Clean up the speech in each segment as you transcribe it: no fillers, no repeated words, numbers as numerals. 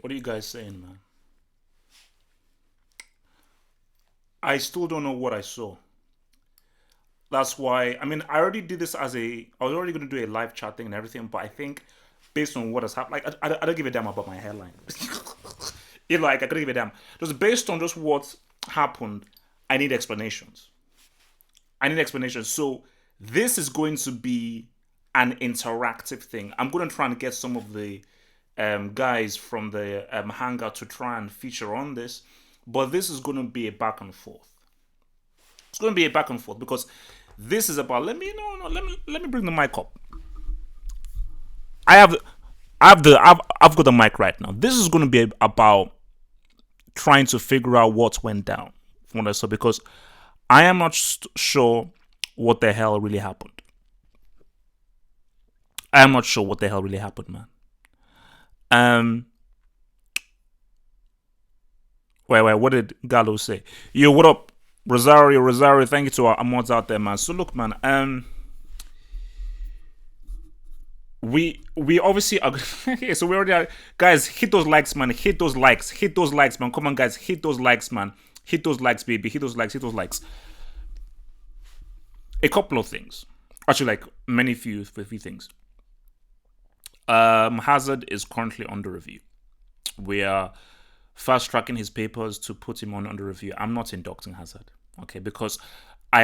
What are you guys saying, man? I still don't know what I saw. That's why, I mean, I already did this I was already going to do a live chat thing and everything, but I think based on what has happened, like, I don't give a damn about my headline. Like, I couldn't give a damn. Just based on just what happened, I need explanations. I need explanations. So, this is going to be an interactive thing. I'm going to try and get some of the guys from the hangout to try and feature on this, but this is going to be a back and forth. It's going to be a back and forth because this is about. Let me no no. Let me bring the mic up. I have I've got the mic right now. This is going to be about trying to figure out what went down from what I saw because I am not sure what the hell really happened. I am not sure what the hell really happened, man. Um, wait, what did Gallo say? Yo, what up, Rosario? Thank you to our mods out there, man. So look, man. We obviously are. Okay, so we already are, guys. Hit those likes, man. Hit those likes, man. Come on, guys. Hit those likes, man. Hit those likes, baby. Hit those likes. A couple of things, actually, like few things. Hazard is currently under review. We are fast tracking his papers to put him on under review. I'm not inducting Hazard, okay, because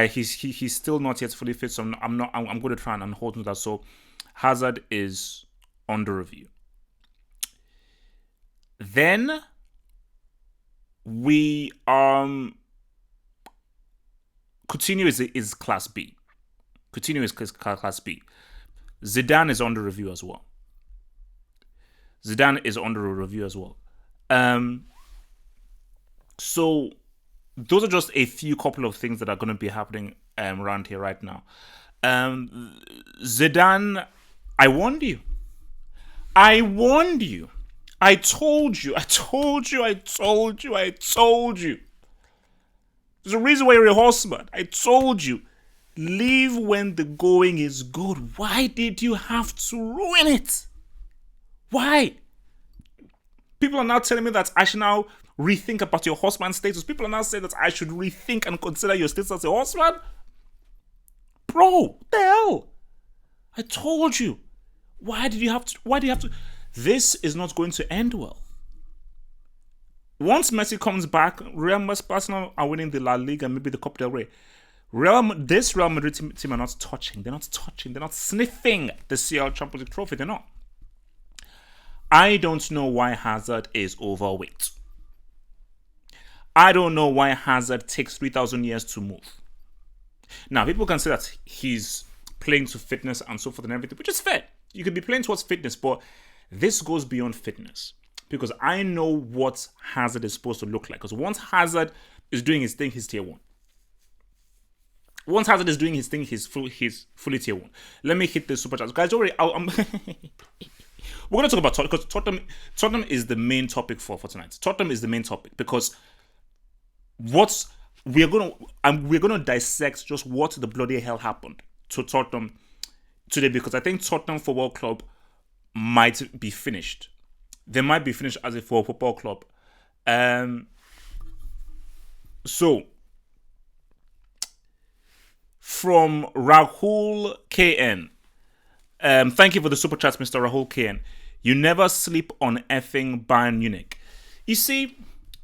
he's still not yet fully fit. So I'm going to try and hold on to that. So Hazard is under review. Then we Coutinho is class B. Coutinho is class B. Zidane is under review as well. So those are just a few couple of things that are going to be happening around here right now. Zidane, I warned you. I told you. There's a reason why you're a horseman. I told you. Leave when the going is good. Why did you have to ruin it? Why? People are now telling me that I should now rethink about your horseman status. People are now saying that I should rethink and consider your status as a horseman. Bro, what the hell? I told you. Why do you have to? This is not going to end well. Once Messi comes back, Barcelona are winning the La Liga and maybe the Copa del Rey. This Real Madrid team are not touching. They're not sniffing the CL Champions League trophy. They're not. I don't know why Hazard is overweight. I don't know why Hazard takes 3,000 years to move. Now, people can say that he's playing to fitness and so forth and everything, which is fair. You could be playing towards fitness, but this goes beyond fitness. Because I know what Hazard is supposed to look like. Because once Hazard is doing his thing, he's tier 1. Once Hazard is doing his thing, he's fully tier 1. Let me hit the super chat. Guys, already, we're going to talk about Tottenham because Tottenham is the main topic for tonight. Tottenham is the main topic because we're going to dissect just what the bloody hell happened to Tottenham today because I think Tottenham Football Club might be finished. They might be finished as a football club. So from Rahul KN. Thank you for the super chats, Mr. Rahul KN. You never sleep on effing Bayern Munich. You see,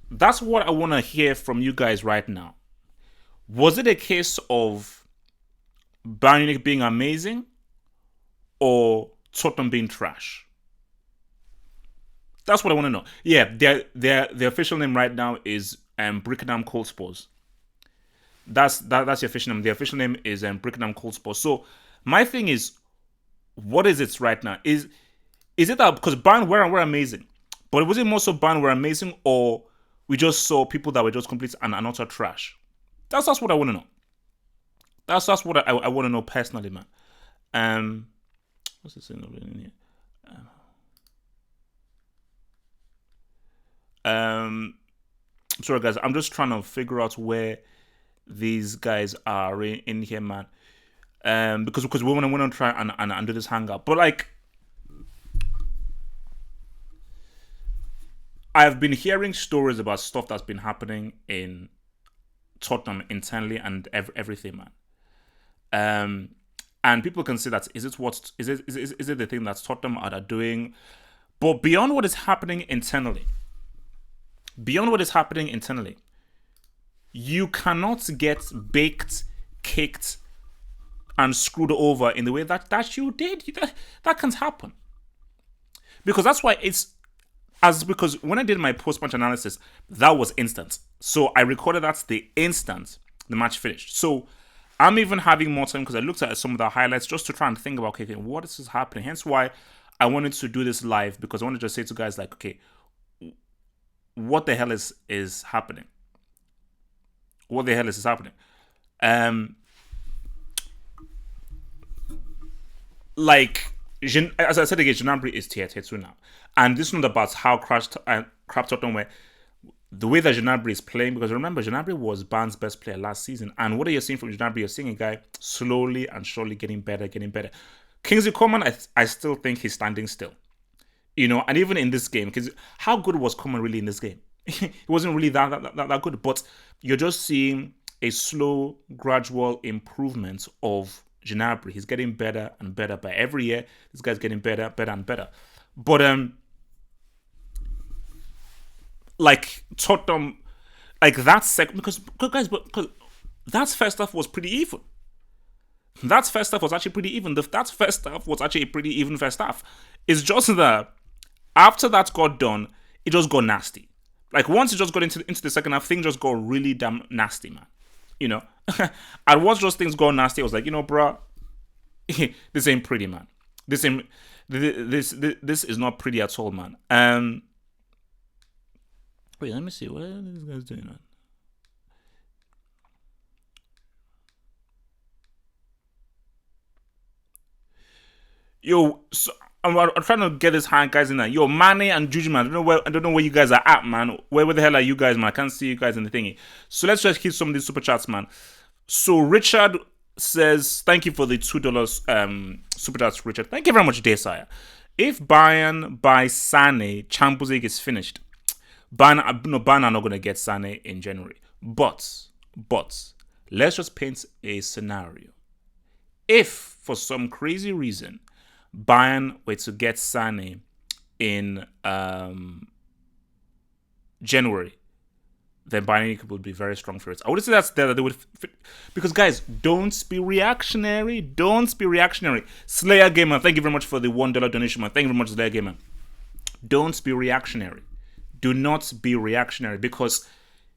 that's what I want to hear from you guys right now. Was it a case of Bayern Munich being amazing or Tottenham being trash? That's what I want to know. Yeah, their official name right now is Brickenham Coldspurs. That's the official name. The official name is Brickenham Coldspurs. So my thing is, what is it right now? Is it that because Bayern were amazing, but was it more so Bayern were amazing, or we just saw people that were just complete and utter trash? That's what I want to know. That's what I want to know personally, man. What's this thing in here? Sorry guys, I'm just trying to figure out where these guys are in here, man. Because we want to try and do this hangout, but like, I've been hearing stories about stuff that's been happening in Tottenham internally and everything, man. Um, and people can say that is it the thing that Tottenham are doing? But beyond what is happening internally, you cannot get baked, kicked, and screwed over in the way that you did. That can't happen because that's why because when I did my post-match analysis, that was instant. So I recorded that the instant the match finished. So I'm even having more time because I looked at some of the highlights just to try and think about, okay, what is happening? Hence why I wanted to do this live, because I wanted to just say to guys like, okay, what the hell is happening? What the hell is happening? Like, as I said again, Gnabry is tier 2 now. And this is not about how crap Tottenham were. The way that Gnabry is playing, because remember, Gnabry was Bayern's best player last season. And what are you seeing from Gnabry? You're seeing a guy slowly and surely getting better. Kingsley Coman, I still think he's standing still. And even in this game, because how good was Coman really in this game? He wasn't really that good. But you're just seeing a slow, gradual improvement of Gnabry. He's getting better and better. By every year, this guy's getting better and better. But like Tottenham, like that second, because that first half was pretty even. That first half was actually pretty even. That first half was actually a pretty even first half. It's just that after that got done, it just got nasty. Like once it just got into the second half, things just got really damn nasty, man. And once those things got nasty, I was like, bruh, this ain't pretty, man. This is not pretty at all, man. Wait, let me see. What are these guys doing, man? Yo, so I'm trying to get this hand guys in there. Yo, Mane and Juju, man. I don't know where you guys are at, man. Where the hell are you guys, man? I can't see you guys in the thingy. So let's just hit some of these super chats, man. So Richard says, thank you for the $2 super chats, Richard. Thank you very much, Desire. If Bayern buy Sane, Champions League is finished. Bayern are not going to get Sane in January. But let's just paint a scenario. If for some crazy reason Bayern were to get Sane in January, then Bayern would be very strong favorites. I would say that's there that they would fit, because guys, don't be reactionary. Slayer Gamer, thank you very much for the $1 donation, man. Thank you very much, Slayer Gamer. Don't be reactionary. Do not be reactionary, because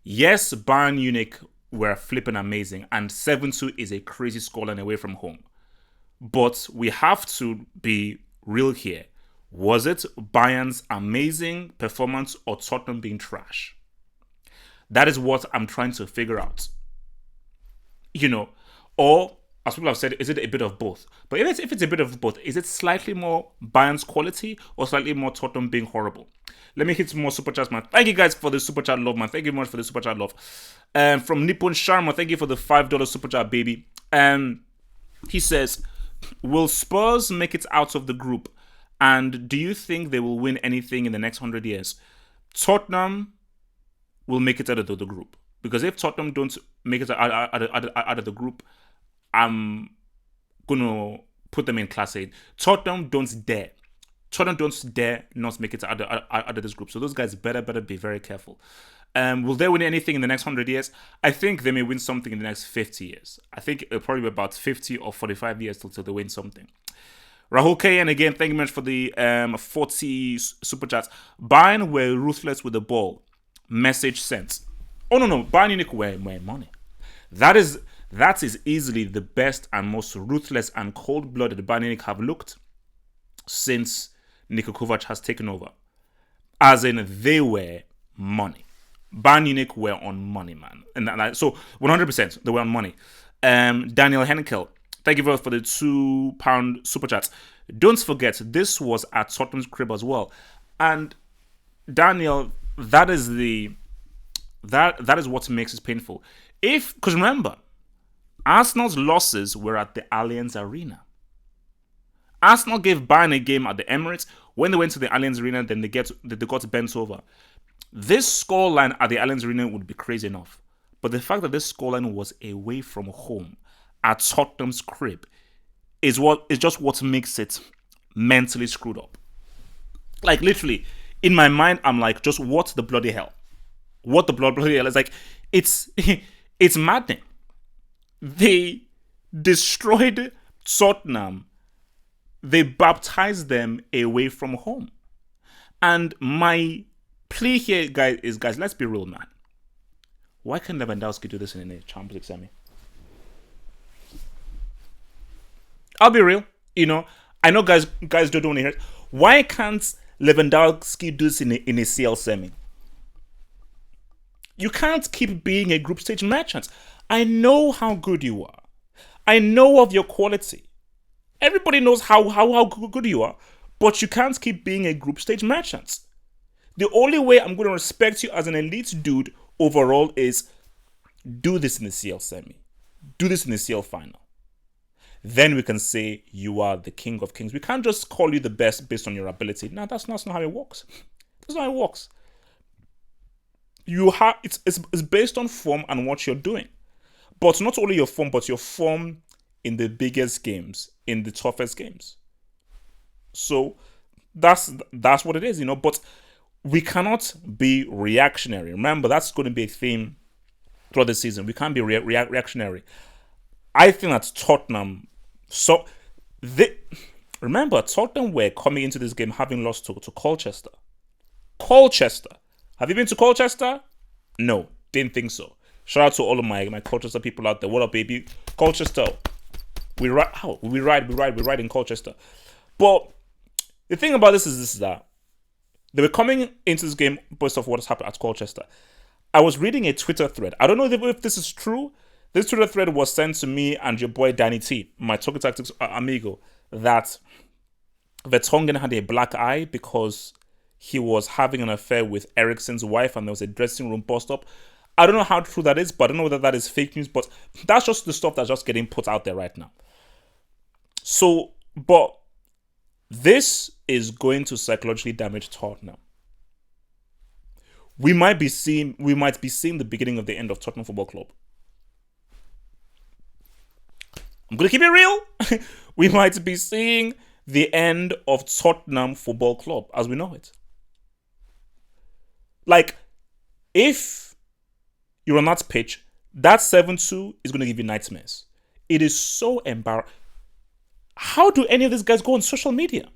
yes, Bayern Munich were flipping amazing, and 7-2 is a crazy scoreline away from home. But we have to be real here. Was it Bayern's amazing performance or Tottenham being trash? That is what I'm trying to figure out. Or, as people have said, is it a bit of both? But if it's a bit of both, is it slightly more Bayern's quality or slightly more Tottenham being horrible? Let me hit some more super chats, man. Thank you guys for the super chat love, man. Thank you very much for the super chat love. From Nippon Sharma, thank you for the $5 super chat, baby. He says, will Spurs make it out of the group? And do you think they will win anything in the next 100 years? Tottenham will make it out of the group. Because if Tottenham don't make it out of the group, I'm going to put them in Class A. Tottenham don't dare not make it out of this group. So those guys better be very careful. Will they win anything in the next 100 years? I think they may win something in the next 50 years. I think it'll probably be about 50 or 45 years till they win something. Rahul K, and again, thank you much for the 40 super chats. Bayern were ruthless with the ball. Message sent. Oh no, Bayern Munich were money. That is easily the best and most ruthless and cold-blooded Bayern Munich have looked since Niko Kovac has taken over. As in, they were money. Bayern Munich were on money, man. And so 100% they were on money. Daniel Henkel, thank you very much for the £2 super chat. Don't forget, this was at Tottenham's crib as well. And Daniel, that is what makes it painful. Because remember, Arsenal's losses were at the Allianz Arena. Arsenal gave Bayern a game at the Emirates. When they went to the Allianz Arena, then they got bent over. This scoreline at the Allianz Arena would be crazy enough. But the fact that this scoreline was away from home at Tottenham's crib is just what makes it mentally screwed up. Like literally, in my mind, I'm like, just what the bloody hell? What the bloody hell? It's like it's it's maddening. They destroyed Tottenham. They baptized them away from home. And my plea here, guys, let's be real, man. Why can't Lewandowski do this in a Champions League semi? I'll be real. I know guys don't want to hear it. Why can't Lewandowski do this in a CL semi? You can't keep being a group stage merchant. I know how good you are. I know of your quality. Everybody knows how good you are, but you can't keep being a group stage merchant. The only way I'm going to respect you as an elite dude overall is do this in the CL semi. Do this in the CL final. Then we can say you are the king of kings. We can't just call you the best based on your ability. No, that's not how it works. That's not how it works. It's based on form and what you're doing. But not only your form, but your form in the biggest games, in the toughest games. So that's what it is. But we cannot be reactionary. Remember, that's going to be a theme throughout the season. We can't be reactionary. I think that Tottenham. Remember, Tottenham were coming into this game having lost to Colchester. Colchester. Have you been to Colchester? No, didn't think so. Shout out to all of my Colchester people out there. What up, baby? Colchester. We ride in Colchester. But the thing about this is that they were coming into this game based off what has happened at Colchester. I was reading a Twitter thread. I don't know if this is true. This Twitter thread was sent to me and your boy Danny T, my Talking Tactics amigo, that Vertonghen had a black eye because he was having an affair with Eriksen's wife and there was a dressing room bust up. I don't know how true that is, but I don't know whether that is fake news, but that's just the stuff that's just getting put out there right now. So, but this is going to psychologically damage Tottenham. We might be seeing the beginning of the end of Tottenham Football Club. I'm going to keep it real. We might be seeing the end of Tottenham Football Club as we know it. Like, if you're on that pitch, that 7-2 is going to give you nightmares. It is so embarrassing. How do any of these guys go on social media?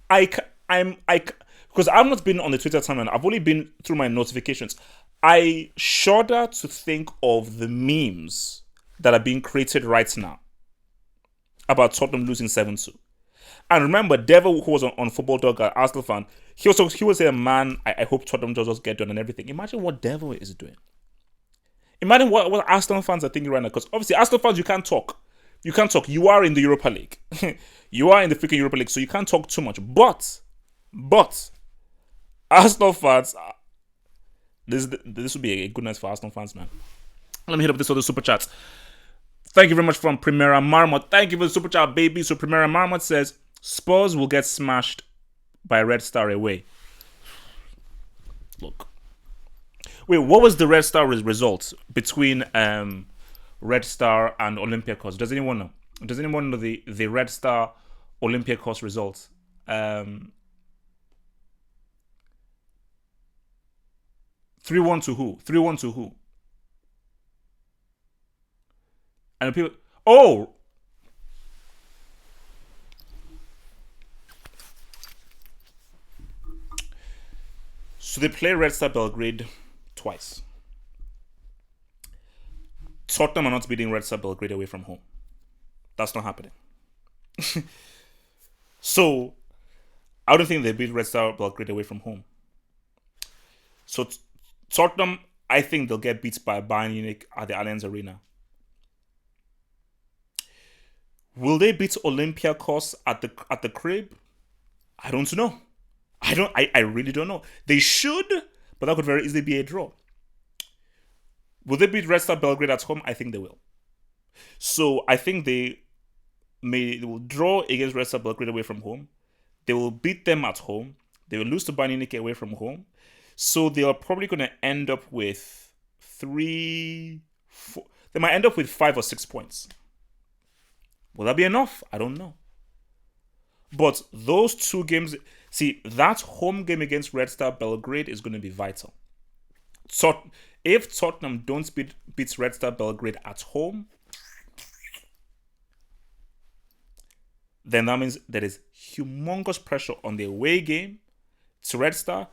Because I've not been on the Twitter timeline. I've only been through my notifications. I shudder to think of the memes that are being created right now about Tottenham losing 7-2. And remember, Devil, who was on Football Dog, an Arsenal fan, he was saying, man, I hope Tottenham just get done and everything. Imagine what Devil is doing. Imagine what Arsenal fans are thinking right now. Because obviously, Arsenal fans, you can't talk. You can't talk. You are in the Europa League. You are in the freaking Europa League, so you can't talk too much. But Arsenal fans, this would be a good night for Arsenal fans, man. Let me hit up this other super chat. Thank you very much from Primera Marmot. Thank you for the super chat, baby. So Primera Marmot says, Spurs will get smashed by Red Star away. Look. Wait, what was the Red Star result between Red Star and Olympiacos? Does anyone know? Does anyone know the Red Star Olympiacos results? 3-1 to who? 3-1 to who? And people... Oh! So they play Red Star Belgrade twice. Tottenham are not beating Red Star Belgrade away from home. That's not happening. So, I don't think they beat Red Star Belgrade away from home. So, Tottenham, I think they'll get beat by Bayern Munich at the Allianz Arena. Will they beat Olympiacos at the crib? I don't know. I really don't know. They should, but that could very easily be a draw. Will they beat Red Star Belgrade at home? I think they will. So I think they will draw against Red Star Belgrade away from home. They will beat them at home. They will lose to Bayern Munich away from home. So they're probably going to end up with three, four. They might end up with 5 or 6 points. Will that be enough? I don't know. But those two games, see, that home game against Red Star Belgrade is going to be vital. If Tottenham don't beat Red Star Belgrade at home, then that means there is humongous pressure on the away game to Red Star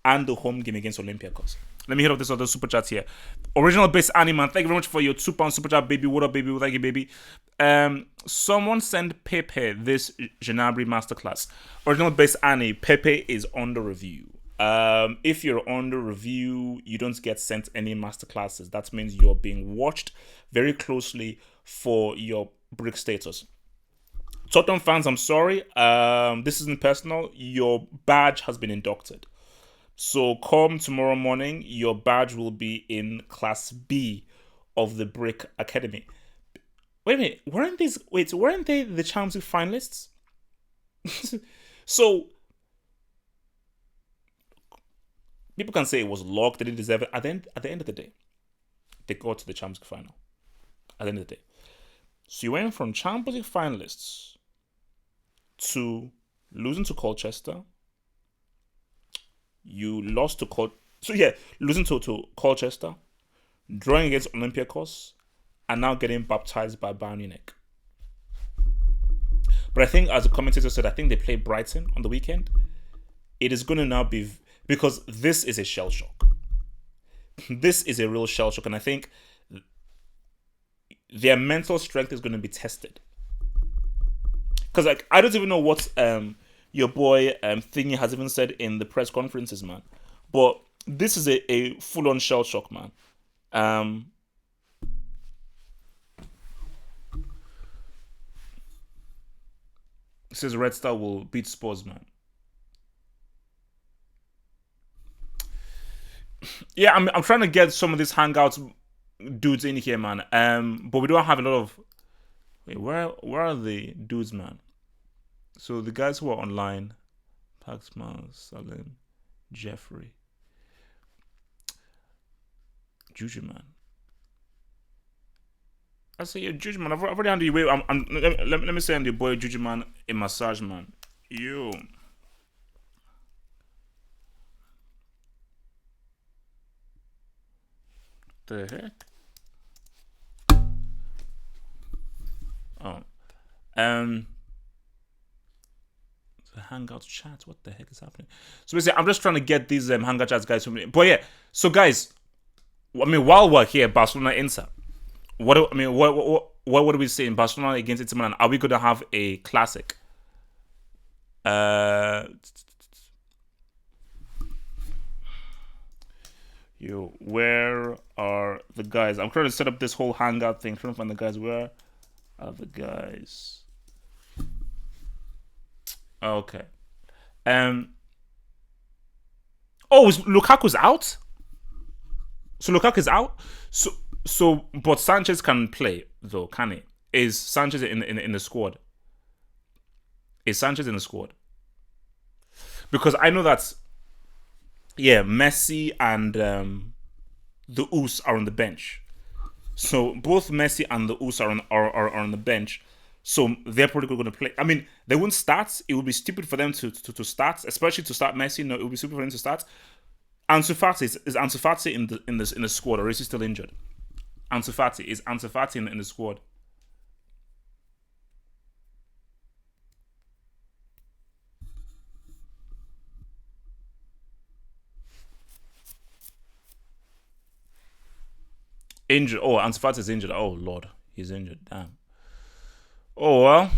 and the home game against Olympiacos. Let me hit up this other super chat here. Original base Animan, thank you very much for your £2 super chat, baby. What up, baby? Thank you, baby. Someone send Pepe this Gnabry masterclass. Original base Annie, Pepe is under review. If you're under review, you don't get sent any masterclasses. That means you're being watched very closely for your brick status. Tottenham fans, I'm sorry. This isn't personal. Your badge has been inducted. So come tomorrow morning, your badge will be in Class B of the Brick Academy. Wait a minute, weren't they the Champions League finalists? So people can say it was luck, they didn't deserve it. At the end of the day, they got to the Champions League final. At the end of the day. So you went from Champions League finalists to losing to Colchester. You lost to losing to Colchester, drawing against Olympiacos, and now getting baptized by Bayern Munich. But I think, as the commentator said, I think they play Brighton on the weekend. It is going to now be, because this is a shell shock. This is a real shell shock, and I think their mental strength is going to be tested. Because I don't even know what your boy Thingy has even said in the press conferences, man. But this is a full-on shell shock, man. It says Red Star will beat Spurs, man. Yeah, I'm trying to get some of these hangouts dudes in here, man. But we don't have a lot of. Wait, where are the dudes, man? So the guys who are online, Paxman, Salim, Jeffrey, Juju, man. I say, yeah, Juju, man. I've already handed you. Wait, let me send your boy Juju, man, a massage, man. Yo. The heck? Oh. The Hangout chat. What the heck is happening? So basically, I'm just trying to get these Hangout chats, guys. But yeah, so guys, I mean, while we're here, Barcelona Inter. What do we say in Barcelona against Inter Milan? Are we going to have a classic? Yo, where are the guys? I'm trying to set up this whole Hangout thing. Trying to find the guys. Where are the guys? Okay. Oh, Lukaku's out. So Lukaku's out. But Sanchez can play though, can he? Is Sanchez in the squad? Is Sanchez in the squad? Because I know that, yeah, Messi and the Us are on the bench. So both Messi and the Us are on the bench. So they're probably going to play. I mean, they won't start. It would be stupid for them to start, especially to start Messi. No, it would be stupid for them to start. Ansu Fati is Ansu Fati in the squad, or is he still injured? Ansu Fati in the squad? Injured. Oh, Ansu Fati is injured. Oh Lord, he's injured. Damn. Oh well.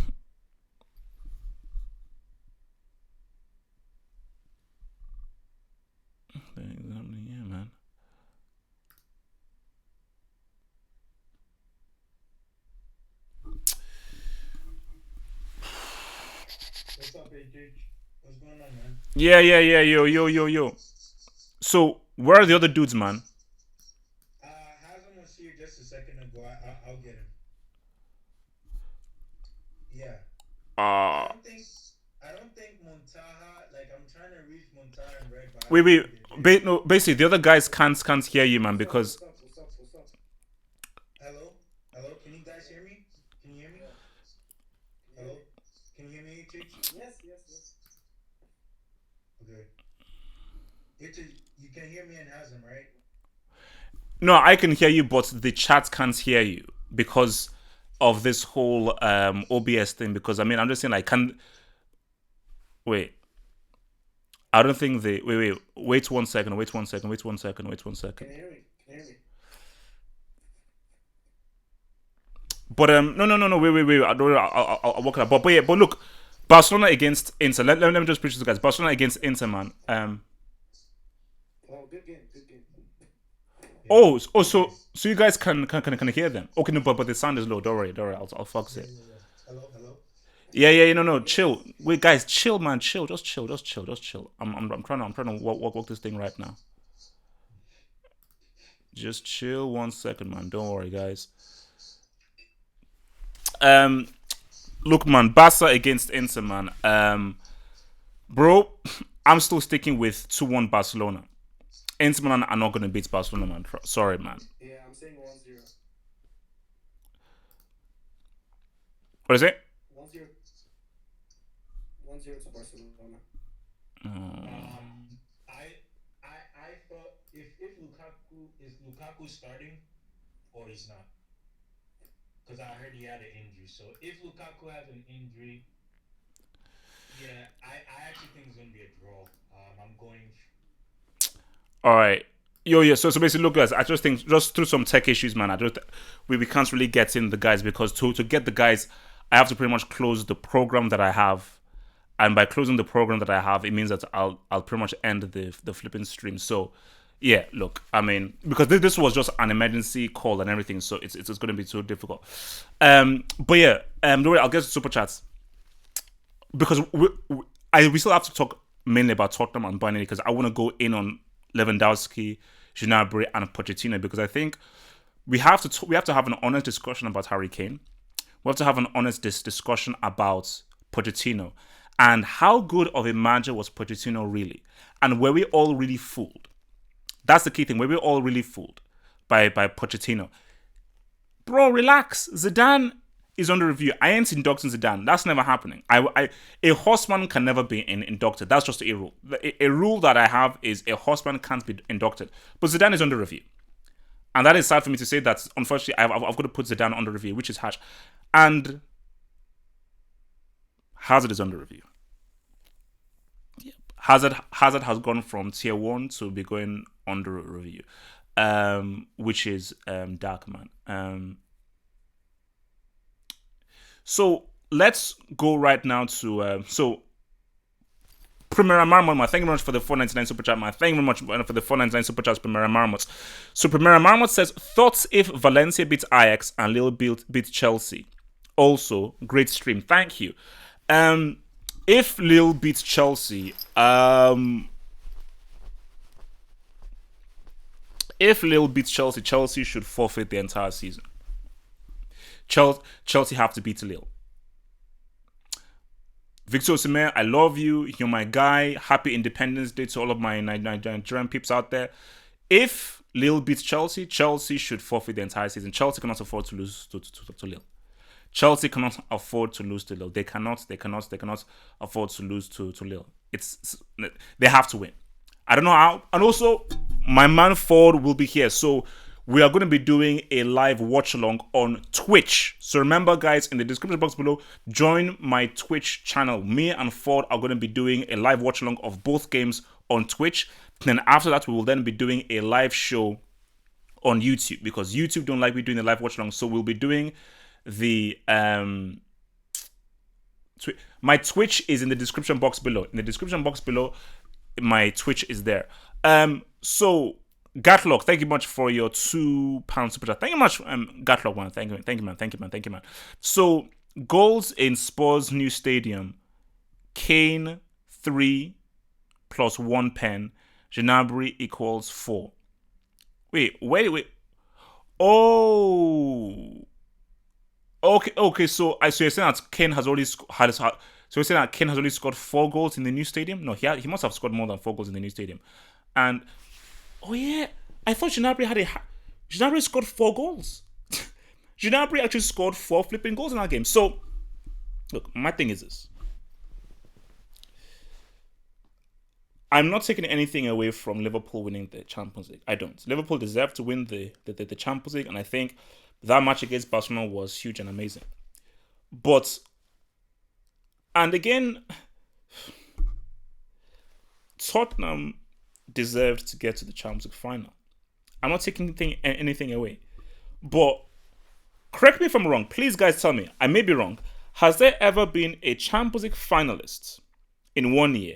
Yeah, man. What's up, AJ? What's going on, man? Yeah. Yo. So where are the other dudes, man? Hasn't was here just a second ago. I'll get him. Yeah. I Uh don't think I don't think Montaha. Like I'm trying to reach Montaha and Red, but I Wait, don't wait. think they're there. No, basically, the other guys What's can't hear you, man, what's up? because What's up? What's up? What's up? Hello, hello. Can you guys hear me? Can you hear me? Yeah. Can you hear me? Hello. Can you hear me, H? Yes, yes, yes. Okay. H, you can hear me and Hasm, right? no, I can hear you, but the chat can't hear you because of this whole OBS thing. Because I mean, I'm just saying, like, can wait. I don't think they wait 1 second, wait 1 second, wait 1 second, wait one Can second. you hear me? Can you hear me? But no, wait. I don't. I'll work it out. But yeah, but look, Barcelona against Inter. Let me just preach this, guys. Barcelona against Inter, man. Oh, good game. Good game. Yeah. Good So place. you guys can hear them. Okay, no, but the sound is low. Don't worry. I'll fix Yeah, it. yeah, yeah. Hello, hello. Yeah. No. Chill. Yes. Wait, guys, chill, man. Chill. Just chill. I'm trying to work this thing right now. Just chill 1 second, man. Don't worry, guys. Um, look, man. Barca against Inter, man. Bro, I'm still sticking with 2-1 Barcelona. Inter Milan are not gonna beat Barcelona, man. Sorry, man. Yeah, I'm saying 1-0. What is it? 1-0. 1-0 to Barcelona. I thought if Lukaku is Lukaku starting or he's not, because I heard he had an injury. So if Lukaku has an injury, yeah, I actually think it's gonna be a draw. I'm going. All right. Yeah. So basically, look, guys. I just think just through some tech issues, man. I just we can't really get in the guys because to get the guys, I have to pretty much close the program that I have, and by closing the program that I have, it means that I'll pretty much end the flipping stream. So yeah, look, I mean, because this was just an emergency call and everything, so it's going to be so difficult. But yeah, don't worry, I'll get to super chats because we still have to talk mainly about Tottenham and Bayern because I want to go in on Lewandowski, Gnabry, and Pochettino because I think we have to have an honest discussion about Harry Kane. We have to have an honest discussion about Pochettino and how good of a manager was Pochettino really, and were we all really fooled? That's the key thing. Were we all really fooled by Pochettino? Bro, relax. Zidane is under review. I ain't inducting Zidane. That's never happening. A horseman can never be inducted. That's just a rule. A rule that I have is a horseman can't be inducted. But Zidane is under review. And that is sad for me to say that, unfortunately, I've got to put Zidane under review, which is harsh. And Hazard is under review. Hazard has gone from tier one to be going under review, which is dark, man. So let's go right now to Primera Marmot, man. Thank you very much for the 499 super chat, man. Thank you very much for the 499 super chat, Primera Marmot. So Primera Marmot says, thoughts if Valencia beats Ajax and Lille beat Chelsea. Also, great stream. Thank you. If Lille beats Chelsea, Chelsea should forfeit the entire season. Chelsea have to beat Lille. Victor Osimhen, I love you. You're my guy. Happy Independence Day to all of my Nigerian peeps out there. If Lille beats Chelsea, Chelsea should forfeit the entire season. Chelsea cannot afford to lose to Lille. Chelsea cannot afford to lose to Lille. They cannot afford to lose to Lille. They have to win. I don't know how. And also, my man Ford will be here. So we are going to be doing a live watch along on Twitch. So remember, guys, in the description box below, join my Twitch channel. Me and Ford are going to be doing a live watch along of both games on Twitch. And then after that, we will then be doing a live show on YouTube because YouTube don't like me doing the live watch along. So we'll be doing the my Twitch is in the description box below. In the description box below, my Twitch is there. So Gatlock, thank you much for your £2 super chat. Thank you much, Gatlock, man. Thank you, man. So goals in Spurs' new stadium: Kane 3 plus 1 pen, Gnabry equals 4. Wait. Oh, okay. So you're saying that Kane has already So we're saying that Kane has only scored 4 goals in the new stadium. No, he must have scored more than 4 goals in the new stadium. And oh yeah, I thought Gnabry scored 4 goals. Gnabry actually scored 4 flipping goals in that game. So look, my thing is this: I'm not taking anything away from Liverpool winning the Champions League. I don't. Liverpool deserve to win the Champions League, and I think that match against Barcelona was huge and amazing. But and again, Tottenham deserved to get to the Champions League final. I'm not taking anything away. But correct me if I'm wrong. Please, guys, tell me. I may be wrong. Has there ever been a Champions League finalist in 1 year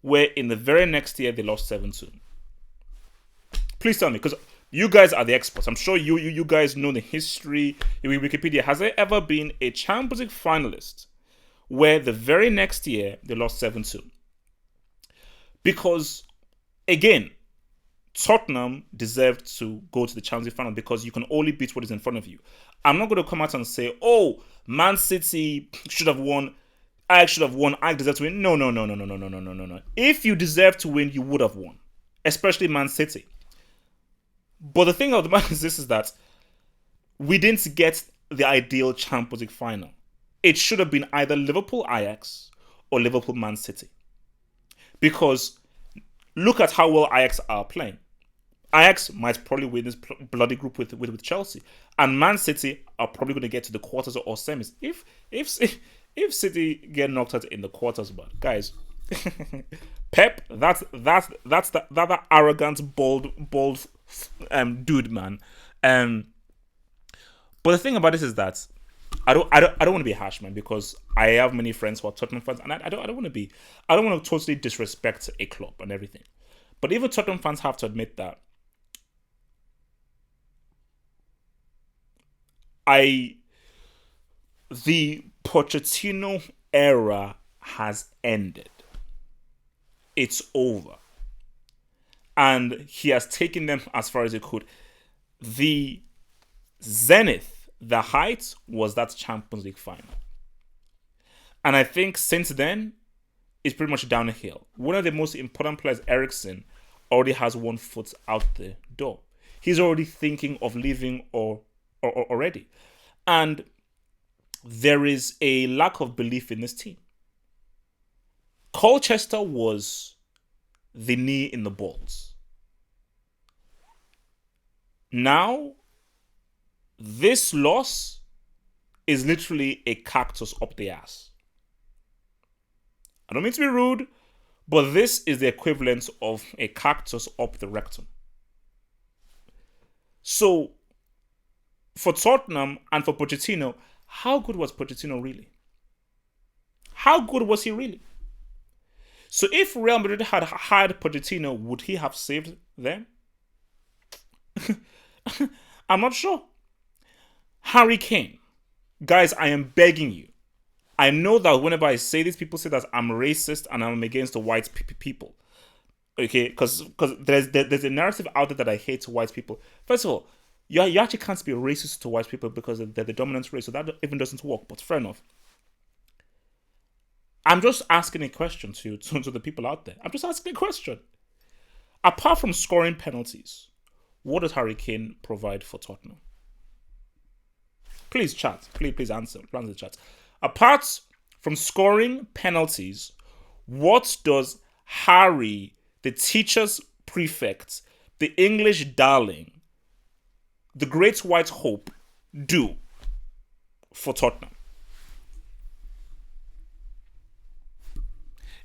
where in the very next year they lost 7-2? Please tell me, because you guys are the experts. I'm sure you guys know the history in Wikipedia. Has there ever been a Champions League finalist where the very next year they lost 7-2? Because, again, Tottenham deserved to go to the Champions League final because you can only beat what is in front of you. I'm not going to come out and say, oh, Man City should have won, Ajax should have won, Ajax deserved to win. No, no, no, no, no, no, no, no, no, no, no. If you deserve to win, you would have won, especially Man City. But the thing of the matter is this, is that we didn't get the ideal Champions League final. It should have been either Liverpool Ajax or Liverpool Man City. Because look at how well Ajax are playing. Ajax might probably win this bloody group with Chelsea, and Man City are probably going to get to the quarters or semis. If City get knocked out in the quarters, but guys, Pep, that's that arrogant, bold dude, man. But the thing about this is that I don't want to be harsh, man, because I have many friends who are Tottenham fans, and I don't want to totally disrespect a club and everything. But even Tottenham fans have to admit that the Pochettino era has ended. It's over. And he has taken them as far as he could. The zenith, the height, was that Champions League final. And I think since then, it's pretty much downhill. One of the most important players, Eriksen, already has one foot out the door. He's already thinking of leaving or already. And there is a lack of belief in this team. Colchester was the knee in the balls. Now, this loss is literally a cactus up the ass. I don't mean to be rude, but this is the equivalent of a cactus up the rectum. So, for Tottenham and for Pochettino, how good was Pochettino really? How good was he really? So if Real Madrid had hired Pochettino, would he have saved them? I'm not sure. Harry Kane. Guys, I am begging you. I know that whenever I say this, people say that I'm racist and I'm against the white people. Okay, because there's a narrative out there that I hate white people. First of all, you actually can't be racist to white people because they're the dominant race, so that even doesn't work, but fair enough. I'm just asking a question to the people out there. I'm just asking a question. Apart from scoring penalties, what does Harry Kane provide for Tottenham? Please chat. Please answer the chat. Apart from scoring penalties, what does Harry, the teacher's prefect, the English darling, the great white hope, do for Tottenham?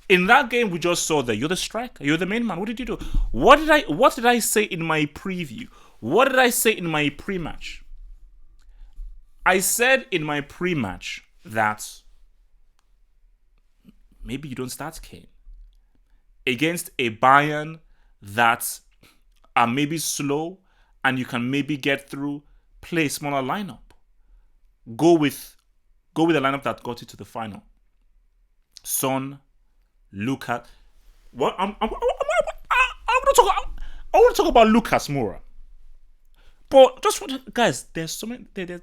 In that game we just saw that you're the striker, you're the main man. What did you do? What did I say in my preview? What did I say in my pre-match? I said in my pre-match that maybe you don't start Kane against a Bayern that are maybe slow and you can maybe get through. Play a smaller lineup. Go with a lineup that got you to the final. Son, Lukaku. What I want to talk about Lucas Moura. But just guys, there's so many. There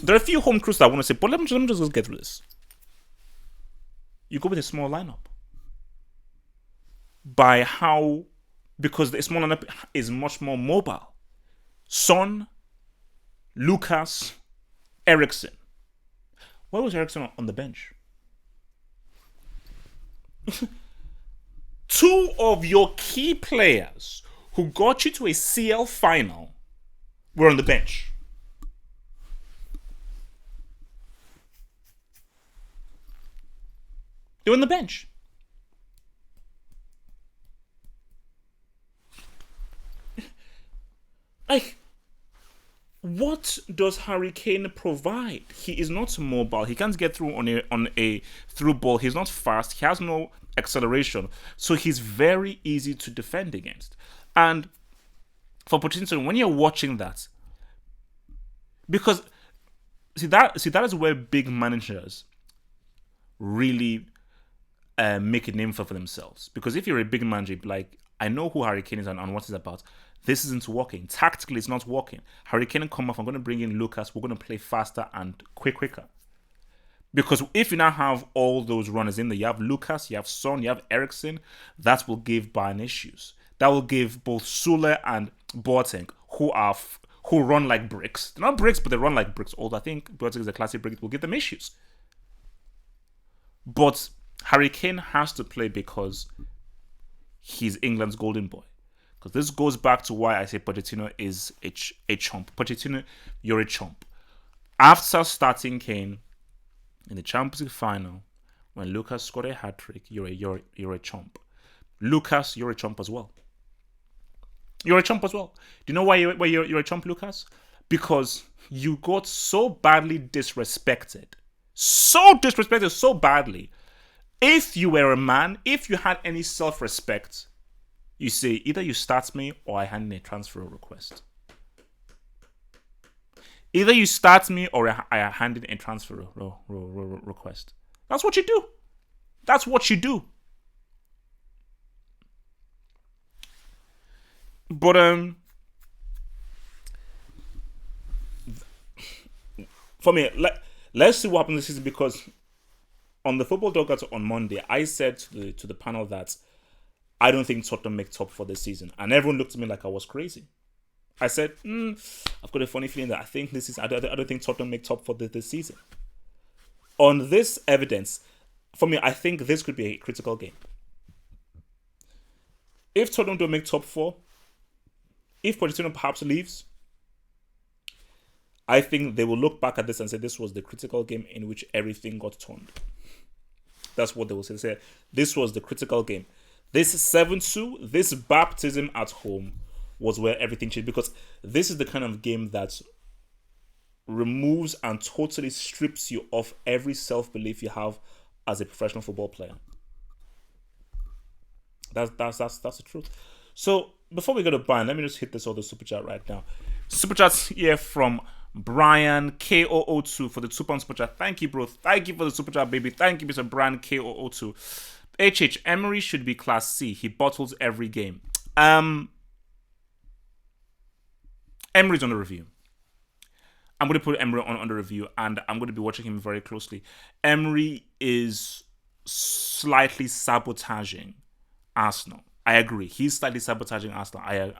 are a few home crews that I want to say, but let me just get through this. You go with a small lineup. By how, because the small lineup is much more mobile. Son, Lucas, Eriksen. Why was Eriksen on the bench? Two of your key players who got you to a CL final were on the bench. They were on the bench. Like, what does Harry Kane provide? He is not mobile. He can't get through on a through ball. He's not fast. He has no acceleration. So he's very easy to defend against. And for Pochettino, when you're watching that, because that is where big managers really make a name for themselves. Because if you're a big manager, like, I know who Harry Kane is and what he's about. This isn't working. Tactically, it's not working. Harry Kane come off. I'm going to bring in Lucas. We're going to play faster and quicker. Because if you now have all those runners in there, you have Lucas, you have Son, you have Eriksen, that will give Bayern issues. That will give both Sule and Boateng, who run like bricks. They're not bricks, but they run like bricks. Although I think Boateng is a classic brick, it will give them issues. But Harry Kane has to play because he's England's golden boy. Because this goes back to why I say Pochettino is a chump. Pochettino, you're a chump. After starting Kane in the Champions League final, when Lucas scored a hat-trick, you're a chump. Lucas, you're a chump as well. You're a chump as well. Do you know why you're a chump, Lucas? Because you got so badly disrespected. So badly. If you were a man, if you had any self-respect, you say, either you start me or I hand in a transfer request. Either you start me or I hand in a transfer request. That's what you do. That's what you do. But for me, let's see what happens this season, because on the Football Dogouts on Monday, I said to the panel that I don't think Tottenham make top for this season. And everyone looked at me like I was crazy. I said, I've got a funny feeling that I don't think Tottenham make top for this season. On this evidence, for me, I think this could be a critical game. If Tottenham don't make top 4, if Pochettino perhaps leaves, I think they will look back at this and say this was the critical game in which everything got turned. That's what they will say. This was the critical game. This 7-2, this baptism at home was where everything changed, because this is the kind of game that removes and totally strips you of every self-belief you have as a professional football player. That's the truth. So before we go to Bayern, let me just hit this other super chat right now. Super chat's here from Brian K002 for the £2 super chat. Thank you, bro. Thank you for the super chat, baby. Thank you, Mr. Brian K002. Emery should be Class C. He bottles every game. Emery's on the review. I'm going to put Emery on the review, and I'm going to be watching him very closely. Emery is slightly sabotaging Arsenal. I agree. He's slightly sabotaging Arsenal. I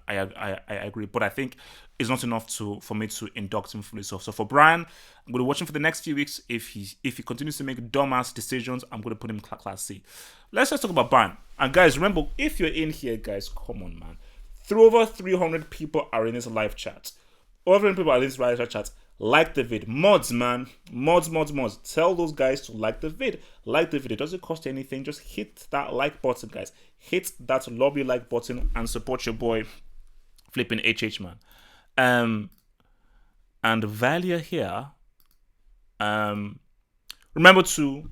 agree. But I think it's not enough for me to induct him fully. So for Brian, I'm going to watch him for the next few weeks. If he continues to make dumbass decisions, I'm going to put him Class C. Let's just talk about Bayern. And guys, remember, if you're in here, guys, come on, man. Over 300 people are in this live chat. Over 300 people are in this live chat. Like the vid. Mods, man. Mods. Tell those guys to like the vid. Like the vid. It doesn't cost anything. Just hit that like button, guys. Hit that lobby like button and support your boy, flipping HH, man. And while you're here, remember to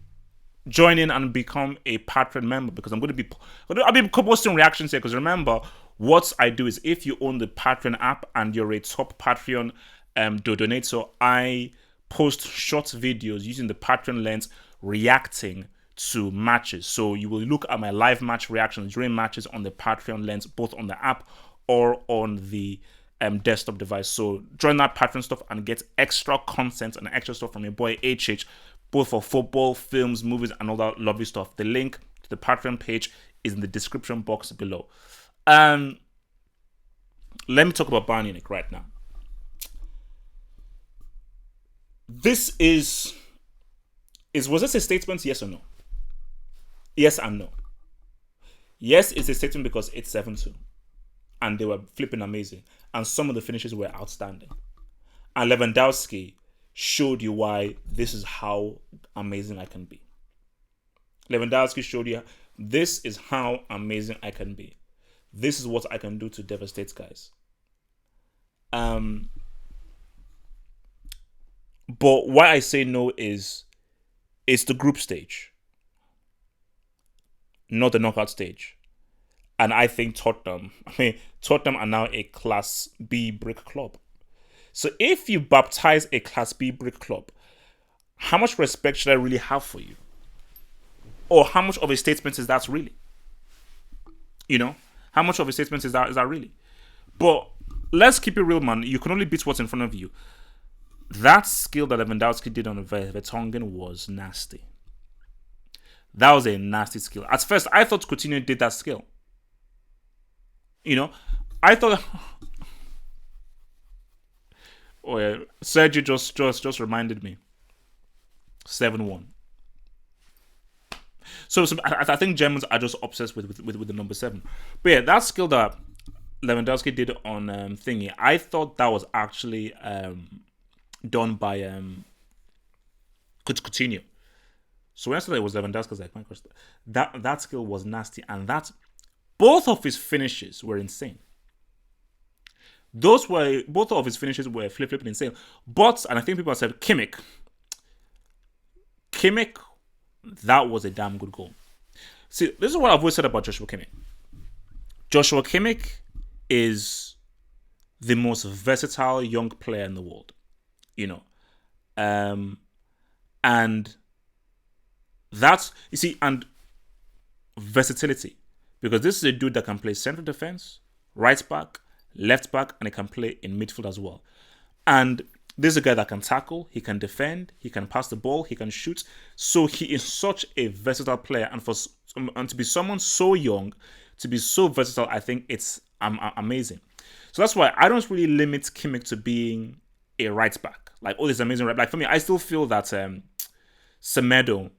join in and become a Patreon member, because I'll be posting reactions here. Because remember, what I do is, if you own the Patreon app and you're a top Patreon donator, I post short videos using the Patreon lens reacting to matches. So you will look at my live match reactions during matches on the Patreon lens, both on the app or on the desktop device. So join that Patreon stuff and get extra content and extra stuff from your boy HH. both for football, films, movies, and all that lovely stuff. The link to the Patreon page is in the description box below. Let me talk about Bayern Munich right now. This was this a statement? Yes or no? Yes and no. Yes, it's a statement because it's 7-2. And they were flipping amazing. And some of the finishes were outstanding. And Lewandowski showed you why this is how amazing I can be. Lewandowski showed you this is how amazing I can be. This is what I can do to devastate guys. But why I say no is it's the group stage, not the knockout stage. And I think Tottenham are now a Class B brick club. So if you baptize a Class B brick club, how much respect should I really have for you? Or how much of a statement is that really? You know? How much of a statement is that really? But let's keep it real, man. You can only beat what's in front of you. That skill that Lewandowski did on Vertonghen was nasty. That was a nasty skill. At first, I thought Coutinho did that skill. You know, I thought. Oh yeah, Sergio just reminded me. 7-1. So I think Germans are just obsessed with the number 7. But yeah, that skill that Lewandowski did on thingy, I thought that was actually done by Coutinho. So when I said it was Lewandowski, I was like, my gosh, that skill was nasty, and both of his finishes were insane. Both of his finishes were flipping insane. But, and I think people have said Kimmich, that was a damn good goal. See, this is what I've always said about Joshua Kimmich. Joshua Kimmich is the most versatile young player in the world. You know. And that's, you see, and versatility. Because this is a dude that can play central defense, right back, left back, and he can play in midfield as well. And this is a guy that can tackle, he can defend, he can pass the ball, he can shoot. So he is such a versatile player. And to be someone so young, to be so versatile, I think it's amazing. So that's why I don't really limit Kimmich to being a right back. Like, oh, this amazing right back. Like, for me, I still feel that Semedo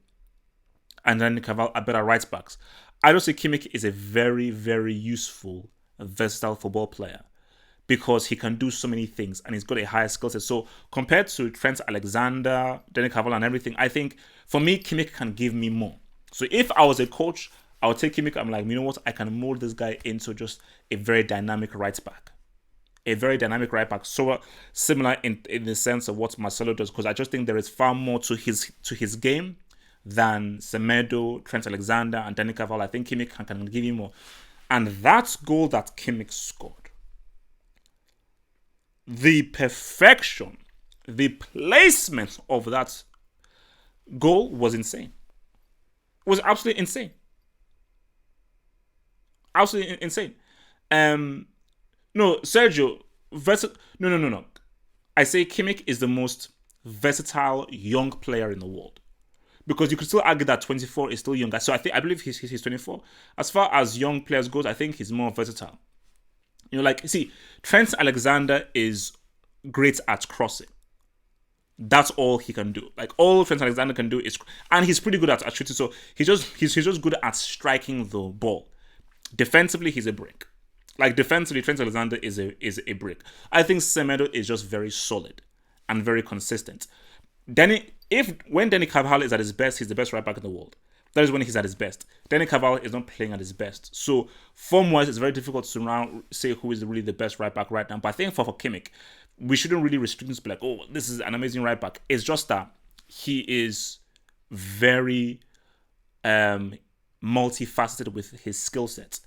and then Cavani are better right backs. I don't say Kimmich is a very, very useful, versatile football player because he can do so many things and he's got a higher skill set. So compared to Trent Alexander, Danny Cavani and everything, I think for me, Kimmich can give me more. So if I was a coach, I would take Kimmich. I'm like, you know what? I can mold this guy into just a very dynamic right back. A very dynamic right back. So similar in the sense of what Marcelo does, because I just think there is far more to his game than Semedo, Trent Alexander, and Danny Cavani. I think Kimmich can give you more. And that goal that Kimmich scored, the perfection, the placement of that goal was insane. It was absolutely insane. Absolutely insane. No, Sergio, no. I say Kimmich is the most versatile young player in the world. Because you could still argue that 24 is still young. So I believe he's 24. As far as young players goes, I think he's more versatile. You know, like, see, Trent Alexander is great at crossing. That's all he can do. Like, all Trent Alexander can do is, and he's pretty good at shooting. So he's just good at striking the ball. Defensively, he's a brick. Like, defensively, Trent Alexander is a brick. I think Semedo is just very solid and very consistent. When Danny Cavani is at his best, he's the best right back in the world. That is when he's at his best. Danny Cavani is not playing at his best. So, form-wise, it's very difficult to say who is really the best right back right now. But I think for Kimmich, we shouldn't really restrict him to be like, oh, this is an amazing right back. It's just that he is very multifaceted with his skill sets.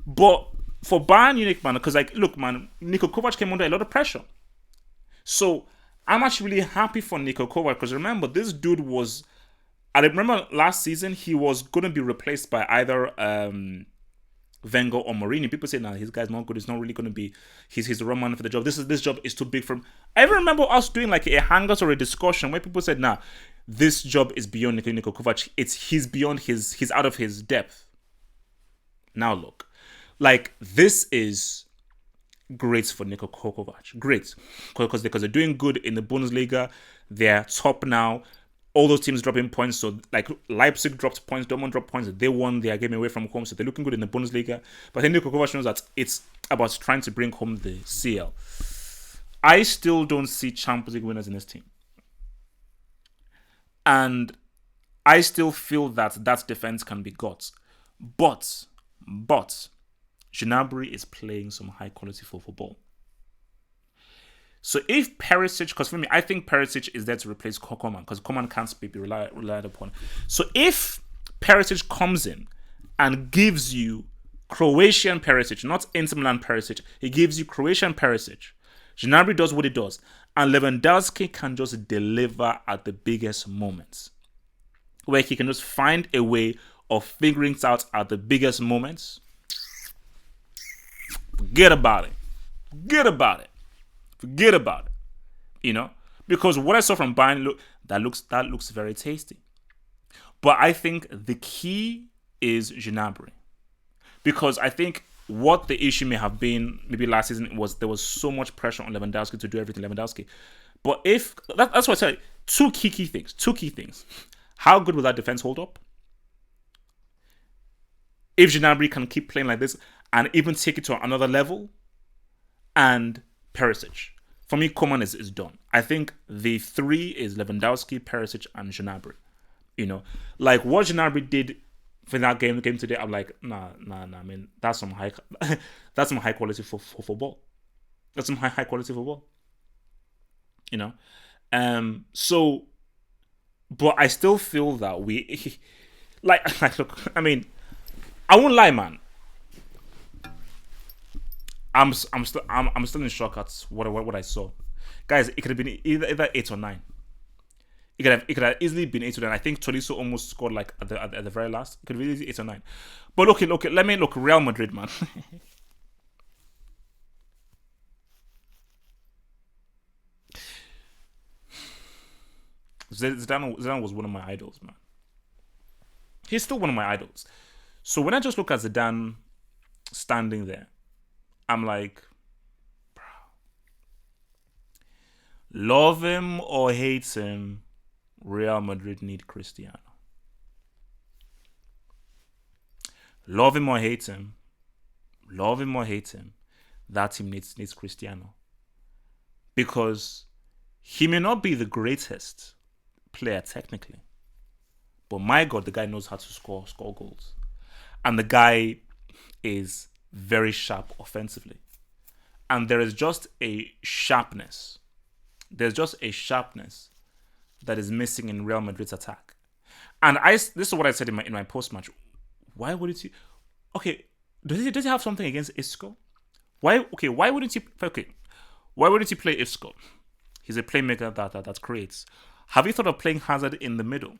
But for Bayern Munich, man, because, like, look, man, Niko Kovac came under a lot of pressure. So, I'm actually really happy for Niko Kovac because remember, this dude was... I remember last season, he was going to be replaced by either Wenger or Mourinho. People say, nah, his guy's not good. It's not really going to be... He's the wrong man for the job. This job is too big for him. I even remember us doing like a hangout or a discussion where people said, nah, this job is beyond Niko Kovac. He's beyond he's out of his depth. Now look, like this is great for Niko Kovac. Great, because they're doing good in the Bundesliga. They're top now. All those teams dropping points. So like Leipzig dropped points, Dortmund dropped points. They won their game away from home, so they're looking good in the Bundesliga. But I think Niko Kovac knows that it's about trying to bring home the CL. I still don't see Champions League winners in this team. And I still feel that defense can be got. But, Gnabry is playing some high quality football. So if Perisic, because for me, I think Perisic is there to replace Coman, because Coman can't be relied upon. So if Perisic comes in and gives you Croatian Perisic, not Inter Milan Perisic, he gives you Croatian Perisic, Gnabry does what he does, and Lewandowski can just deliver at the biggest moments, where he can just find a way of figuring it out at the biggest moments. Forget about it. Forget about it. You know, because what I saw from Bayern looks very tasty. But I think the key is Gnabry, because I think what the issue may have been maybe last season was there was so much pressure on Lewandowski to do everything Lewandowski. But if that's what I said, two key things. How good will that defense hold up? If Gnabry can keep playing like this and even take it to another level, and Perisic. For me, Koeman is done. I think the three is Lewandowski, Perisic, and Gnabry. You know, like what Gnabry did for that game today, I'm like, nah. I mean, that's some high quality for football. That's some high quality football. You know, so, but I still feel that we, like look, I mean, I won't lie, man. I'm still in shock at what I saw, guys. It could have been either 8 or 9. It could have easily been 8 or 9. I think Tolisso almost scored like at the very last. It could have been 8 or 9. But look. Let me look. Real Madrid, man. Zidane was one of my idols, man. He's still one of my idols. So when I just look at Zidane standing there, I'm like, bro, love him or hate him, Real Madrid need Cristiano. Love him or hate him, that team needs Cristiano. Because he may not be the greatest player technically, but my God, the guy knows how to score goals. And the guy is very sharp offensively. And there is just a sharpness. There's just a sharpness that is missing in Real Madrid's attack. And this is what I said in my post-match. Why wouldn't you... Okay, does he have something against Isco? Why wouldn't you play Isco? He's a playmaker that creates. Have you thought of playing Hazard in the middle?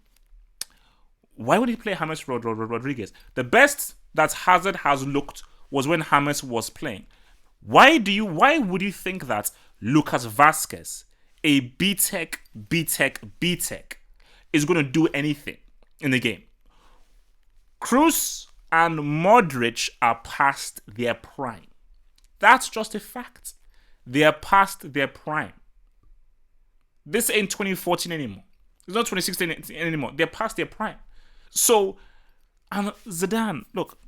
Why would he play James Rodriguez? The best that Hazard has looked was when James was playing. Why would you think that Lucas Vazquez, a B-Tech, is going to do anything in the game? Kroos and Modric are past their prime. That's just a fact. They are past their prime. This ain't 2014 anymore. It's not 2016 anymore. They're past their prime. So, and Zidane, look,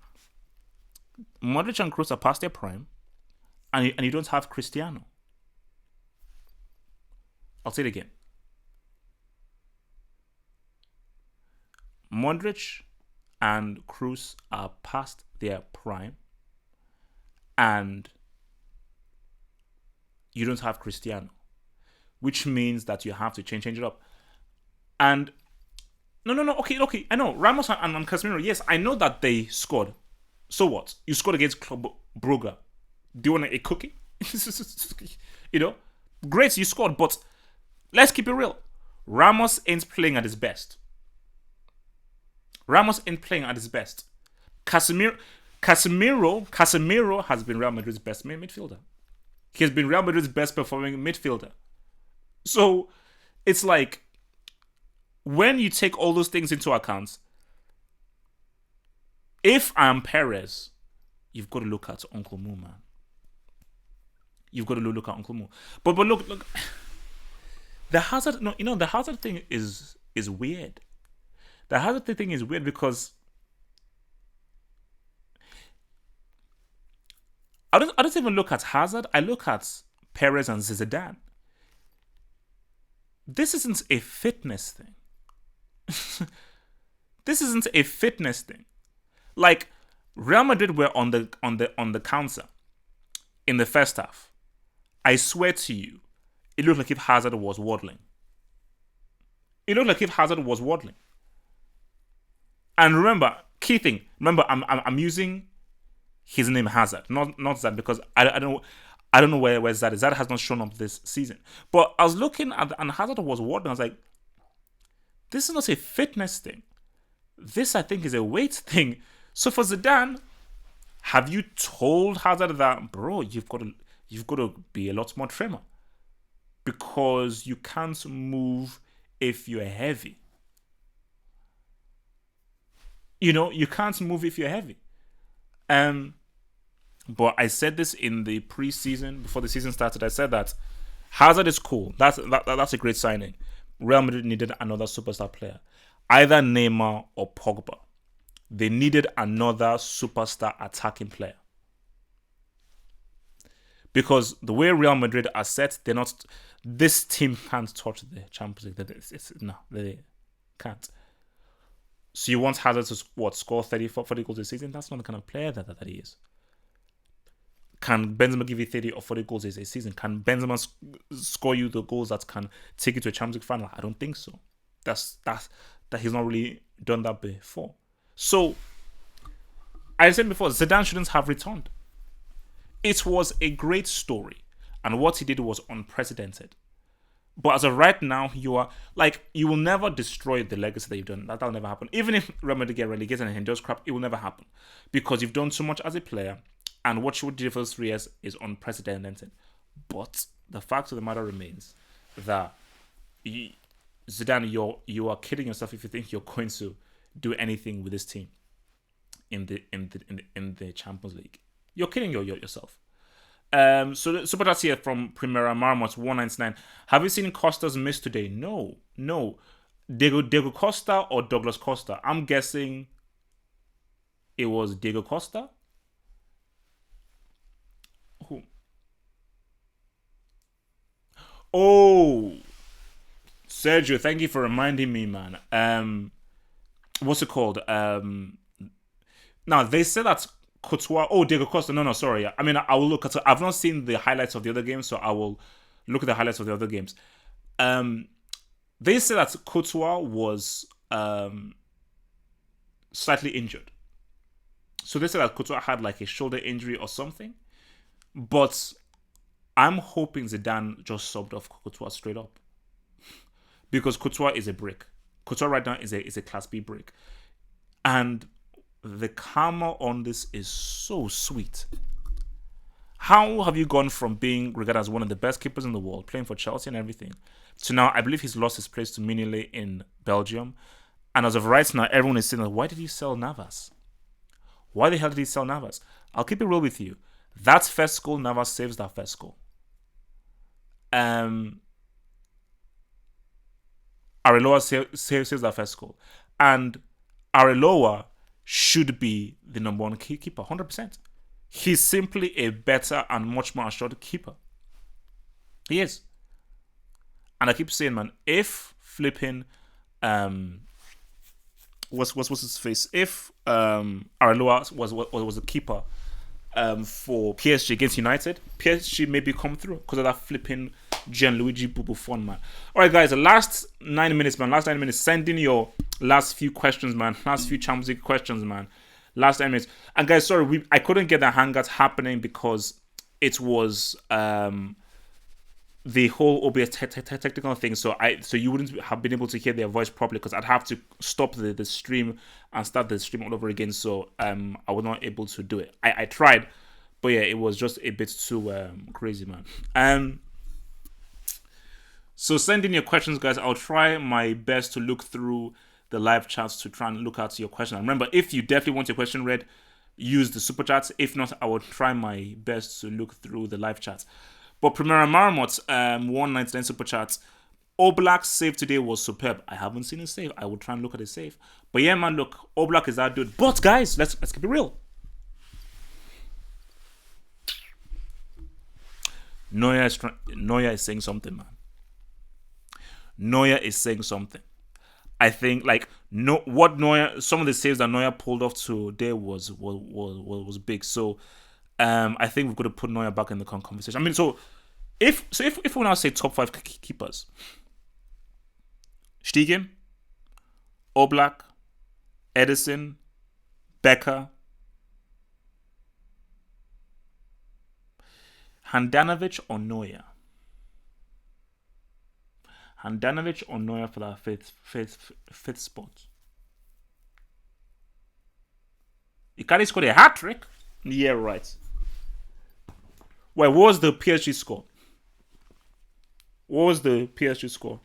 Modric and Kroos are past their prime, and you don't have Cristiano. I'll say it again. Modric and Kroos are past their prime, and you don't have Cristiano, which means that you have to change it up. And no, okay, I know Ramos and Casemiro. Yes, I know that they scored. So what? You scored against Club Brugge. Do you want a cookie? You know, great, you scored, but let's keep it real. Ramos ain't playing at his best. Casemiro has been Real Madrid's best midfielder. He has been Real Madrid's best performing midfielder. So it's like, when you take all those things into account, if I'm Perez, you've got to look at Uncle Mo, man. You've got to look at Uncle Mo. But look, the Hazard, no, the Hazard thing is weird. The Hazard thing is weird because I don't even look at Hazard. I look at Perez and Zidane. This isn't a fitness thing. This isn't a fitness thing. Like Real Madrid were on the counter in the first half. I swear to you, it looked like if Hazard was waddling. It looked like if Hazard was waddling. And remember, key thing. Remember, I'm using his name Hazard, not Zad, because I don't know where Zad is. Zad has not shown up this season. But I was looking at and Hazard was waddling. I was like, this is not a fitness thing. This I think is a weight thing. So for Zidane, have you told Hazard that, bro, you've got to be a lot more trimmer because you can't move if you're heavy. You can't move if you're heavy. But I said this in the preseason before the season started. I said that Hazard is cool. That's a great signing. Real Madrid needed another superstar player, either Neymar or Pogba. They needed another superstar attacking player because the way Real Madrid are set, they're not. This team can't touch the Champions League. No, they can't. So you want Hazard to score 30, 40 goals a season? That's not the kind of player that he is. Can Benzema give you 30 or 40 goals a season? Can Benzema score you the goals that can take you to a Champions League final? I don't think so. That he's not really done that before. So I said before, Zidane shouldn't have returned. It was a great story, and what he did was unprecedented. But as of right now, you will never destroy the legacy that you've done. That'll never happen. Even if Real Madrid get relegated and he does crap, it will never happen because you've done so much as a player, and what you did for those 3 years is unprecedented. But the fact of the matter remains that Zidane, you are kidding yourself if you think you're going to do anything with this team in the Champions League. You're kidding yourself. So the super chat here from Primera Marmot 199. Have you seen Costa's miss today? No. Diego Costa or Douglas Costa? I'm guessing it was Diego Costa. Who? Oh, Sergio, thank you for reminding me, man. What's it called? Now they say that Courtois. Oh, Diego Costa. No, sorry. I mean, I will look at. I've not seen the highlights of the other games, so I will look at the highlights of the other games. They say that Courtois was slightly injured. So they say that Courtois had like a shoulder injury or something. But I'm hoping Zidane just subbed off Courtois straight up, because Courtois is a brick. Courtois right now is a Class B brick, and the karma on this is so sweet. How have you gone from being regarded as one of the best keepers in the world, playing for Chelsea and everything, to now I believe he's lost his place to Mignolet in Belgium, and as of right now, everyone is saying, why did you sell Navas? Why the hell did he sell Navas? I'll keep it real with you. That first goal, Navas saves that first goal. Areloa saves that first goal. And Areloa should be the number one keeper, 100%. He's simply a better and much more assured keeper. He is. And I keep saying, man, if flipping what's his face? If Areloa was a keeper for PSG against United, PSG maybe come through because of that flipping Gianluigi Buffon, man. All right, guys, the last 9 minutes, man. Last 9 minutes. Send in your last few questions, man. Last few Champions League questions, man. Last 10 minutes. And guys, sorry, I couldn't get the hangouts happening because it was the whole OBS technical thing. So you wouldn't have been able to hear their voice properly because I'd have to stop the stream and start the stream all over again. So I was not able to do it. I tried, but yeah, it was just a bit too crazy, man. So send in your questions, guys. I'll try my best to look through the live chats to try and look at your question. And remember, if you definitely want your question read, use the super chats. If not, I will try my best to look through the live chats. But Primera Marmot, 199 super chats. Oblak's save today was superb. I haven't seen his save. I will try and look at his save. But yeah, man, look, Oblak is that dude. But guys, let's keep it real. Neuer is saying something, man. Neuer is saying something. I think like no, what Neuer, some of the saves that Neuer pulled off today was big. So I think we've got to put Neuer back in the conversation. I mean, so if we now say top five keepers, Stegen, Oblak, Edison, Becker, Handanovic or Neuer? Handanovic or Neuer for that fifth spot? Icardi scored a hat trick. Yeah, right. Wait, what was the PSG score? What was the PSG score?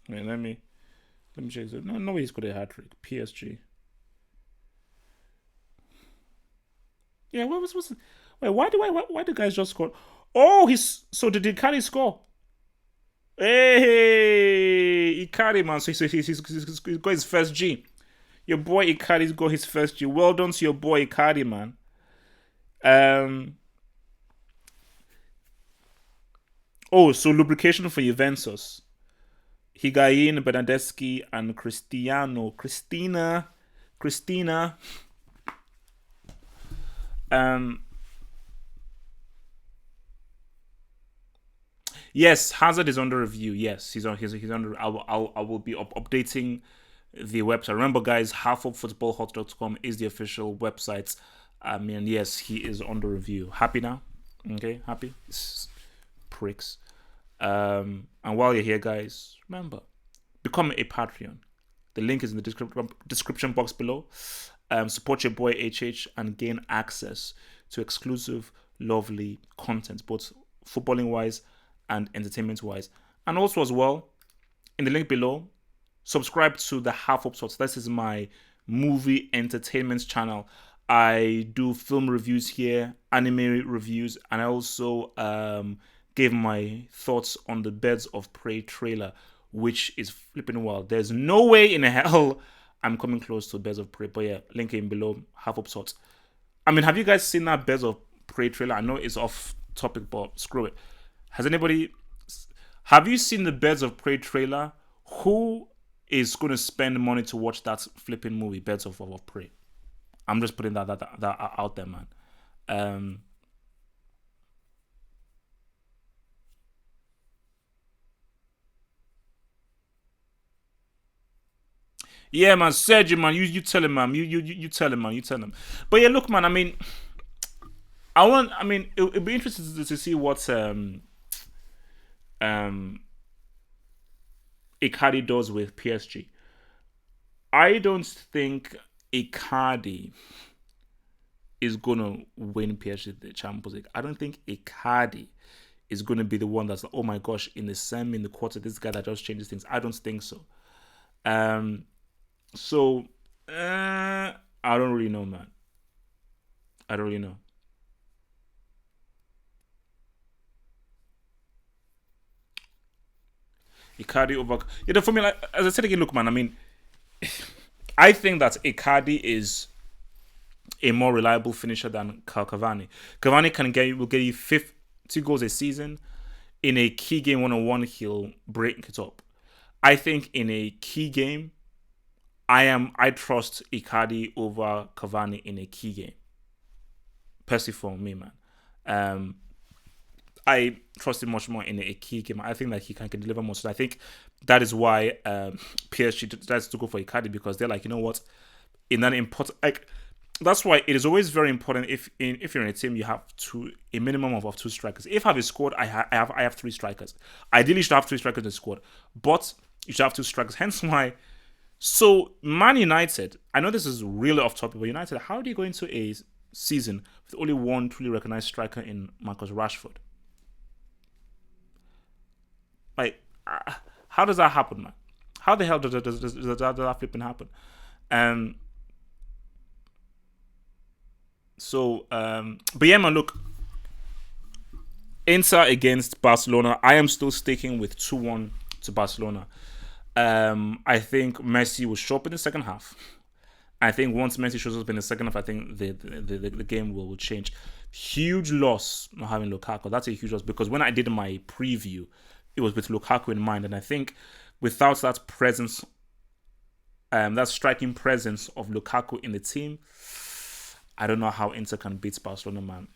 Wait, let me check. No, he scored a hat trick. PSG. Yeah, what was? Wait, why do guys just score? Oh, so did Icardi score? Hey, Icardi, man. So he's got his first G. Your boy Icardi's got his first G. Well done to your boy Icardi, man. Oh, so lubrication for Juventus. Higuain, Bernadeschi, and Christina. Yes, Hazard is under review. Yes, he's under. I will be updating the website. Remember, guys, halfoffootballhot.com is the official website. I mean, yes, he is under review. Happy now? Okay, happy? Pricks. And while you're here, guys, remember, become a Patreon. The link is in the description box below. Support your boy HH and gain access to exclusive, lovely content, both footballing wise and entertainment wise. And also, as well, in the link below, subscribe to the Half Up Sorts. This is my movie entertainment channel. I do film reviews here, anime reviews, and I also gave my thoughts on the Birds of Prey trailer, which is flipping wild. There's no way in hell I'm coming close to Birds of Prey. But yeah, link in below, Half Up Sorts. I mean, have you guys seen that Birds of Prey trailer? I know it's off topic, but screw it. Have you seen the Birds of Prey trailer? Who is going to spend money to watch that flipping movie, Birds of Prey? I'm just putting that out there, man. Yeah, man, Sergio, man, you tell him, man, you tell him, man, you tell him. But yeah, look, man, I mean, it'd be interesting to see what Icardi does with PSG. I don't think Icardi is gonna win PSG the Champions League. I don't think Icardi is gonna be the one that's like, oh my gosh, in the semi, in the quarter, this guy that just changes things. I don't think so. So I don't really know, man. I don't really know. Icardi over, for me, like as I said again, look, man. I mean, I think that Icardi is a more reliable finisher than Cavani. Cavani will get you 50 goals a season. In a key game 1-on-1, he'll break it up. I think in a key game, I trust Icardi over Cavani in a key game. Personally, for me, man. I trust him much more in a key game. I think that he can deliver more. So I think that is why PSG decides to go for Icardi, because they're like, you know what, in that important, like, that's why it is always very important if you're in a team, you have a minimum of 2 strikers. If I have a squad, I have 3 strikers. Ideally, you should have 3 strikers in the squad, but you should have 2 strikers. Hence why. So Man United, I know this is really off topic, but United, how do you go into a season with only one truly recognized striker in Marcus Rashford? Like, how does that happen, man? How the hell does that flipping happen? Um. But yeah, man. Look, Inter against Barcelona. I am still sticking with 2-1 to Barcelona. I think Messi will show up in the second half. I think once Messi shows up in the second half, I think the game will change. Huge loss not having Lukaku. That's a huge loss because when I did my preview, it was with Lukaku in mind, and I think without that presence, that striking presence of Lukaku in the team, I don't know how Inter can beat Barcelona, man.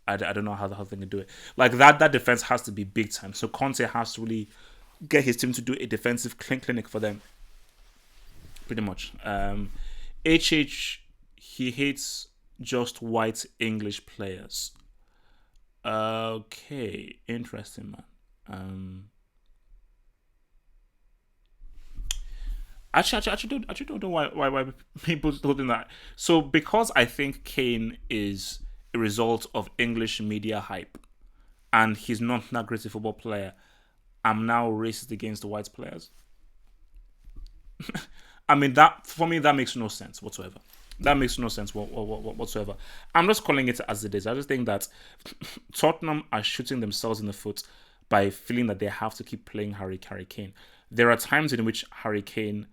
I don't know how the hell they can do it. Like that defense has to be big time. So Conte has to really get his team to do a defensive clinic for them. Pretty much. HH, he hates just white English players. Okay, interesting, man. Actually don't know why people still think that. So because I think Kane is a result of English media hype, and he's not that great a football player, I'm now racist against the white players. I mean, that for me that makes no sense whatsoever. That makes no sense whatsoever. I'm just calling it as it is. I just think that Tottenham are shooting themselves in the foot by feeling that they have to keep playing Harry Kane. There are times in which Harry Kane,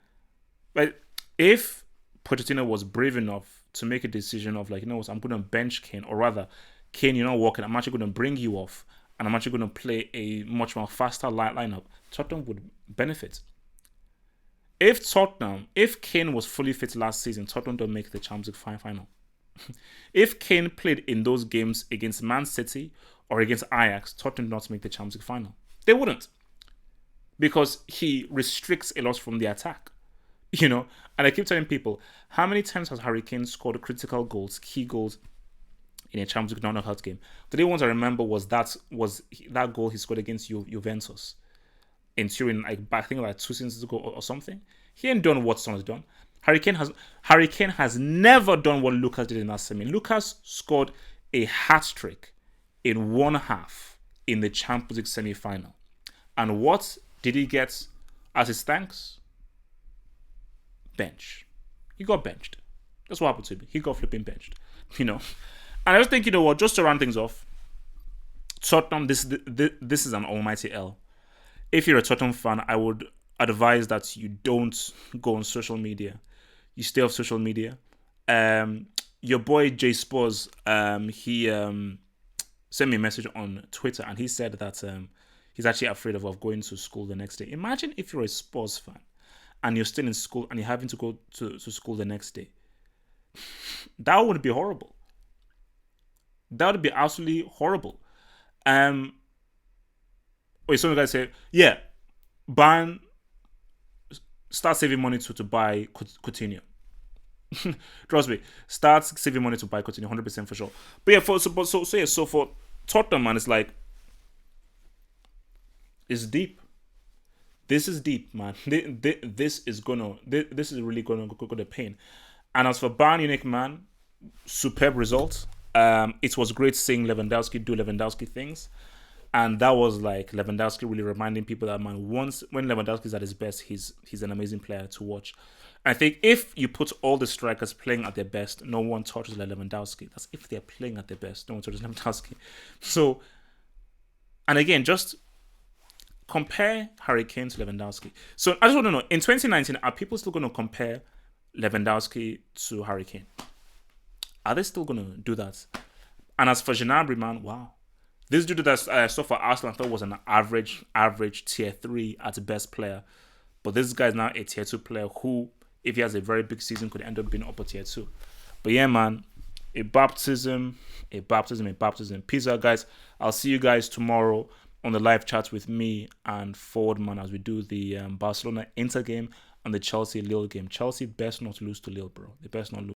but if Pochettino was brave enough to make a decision of like, you know what, I'm going to bench Kane, or rather, Kane, you're not working. I'm actually going to bring you off, and I'm actually going to play a much more faster lineup. Tottenham would benefit. If Kane was fully fit last season, Tottenham don't make the Champions League final. If Kane played in those games against Man City or against Ajax, Tottenham not make the Champions League final. They wouldn't, because he restricts a lot from the attack. And I keep telling people, how many times has Harry Kane scored critical goals, key goals in a Champions League knockout game? The only ones I remember was that goal he scored against Juventus in Turin, I think like 2 seasons ago or something. He ain't done what Son has done. Harry Kane has never done what Lucas did in that semi. Lucas scored a hat trick in one half in the Champions League semi-final. And what did he get as his thanks? Bench. He got benched. That's what happened to him. He got flipping benched. And I just think, what, just to round things off, Tottenham, this is an almighty L. If you're a Tottenham fan, I would advise that you don't go on social media. You stay off social media. Your boy Jay Spurs, he sent me a message on Twitter, and he said that he's actually afraid of going to school the next day. Imagine if you're a Spurs fan and you're still in school and you're having to go to school the next day. That would be horrible. That would be absolutely horrible. Wait, some guys say, yeah, Bayern start saving money to buy Coutinho. Trust me, start saving money to buy Coutinho, 100% for sure. But yeah, so for Tottenham, man, it's like, it's deep. This is deep, man. This is really gonna go to pain. And as for Bayern Munich, man, superb result. It was great seeing Lewandowski do Lewandowski things. And that was like Lewandowski really reminding people that, man, once when Lewandowski's at his best, he's an amazing player to watch. I think if you put all the strikers playing at their best, no one touches like Lewandowski. That's if they're playing at their best, no one touches Lewandowski. So, and again, just compare Harry Kane to Lewandowski. So I just want to know, in 2019, are people still going to compare Lewandowski to Harry Kane? Are they still going to do that? And as for Gnabry, man, wow. This dude that I saw for Arsenal, I thought was an average tier 3 at best player. But this guy is now a tier 2 player who, if he has a very big season, could end up being upper tier 2. But yeah, man, a baptism. Peace out, guys. I'll see you guys tomorrow on the live chat with me and Forward Man as we do the Barcelona Inter game and the Chelsea Lille game. Chelsea best not lose to Lille, bro. They best not lose.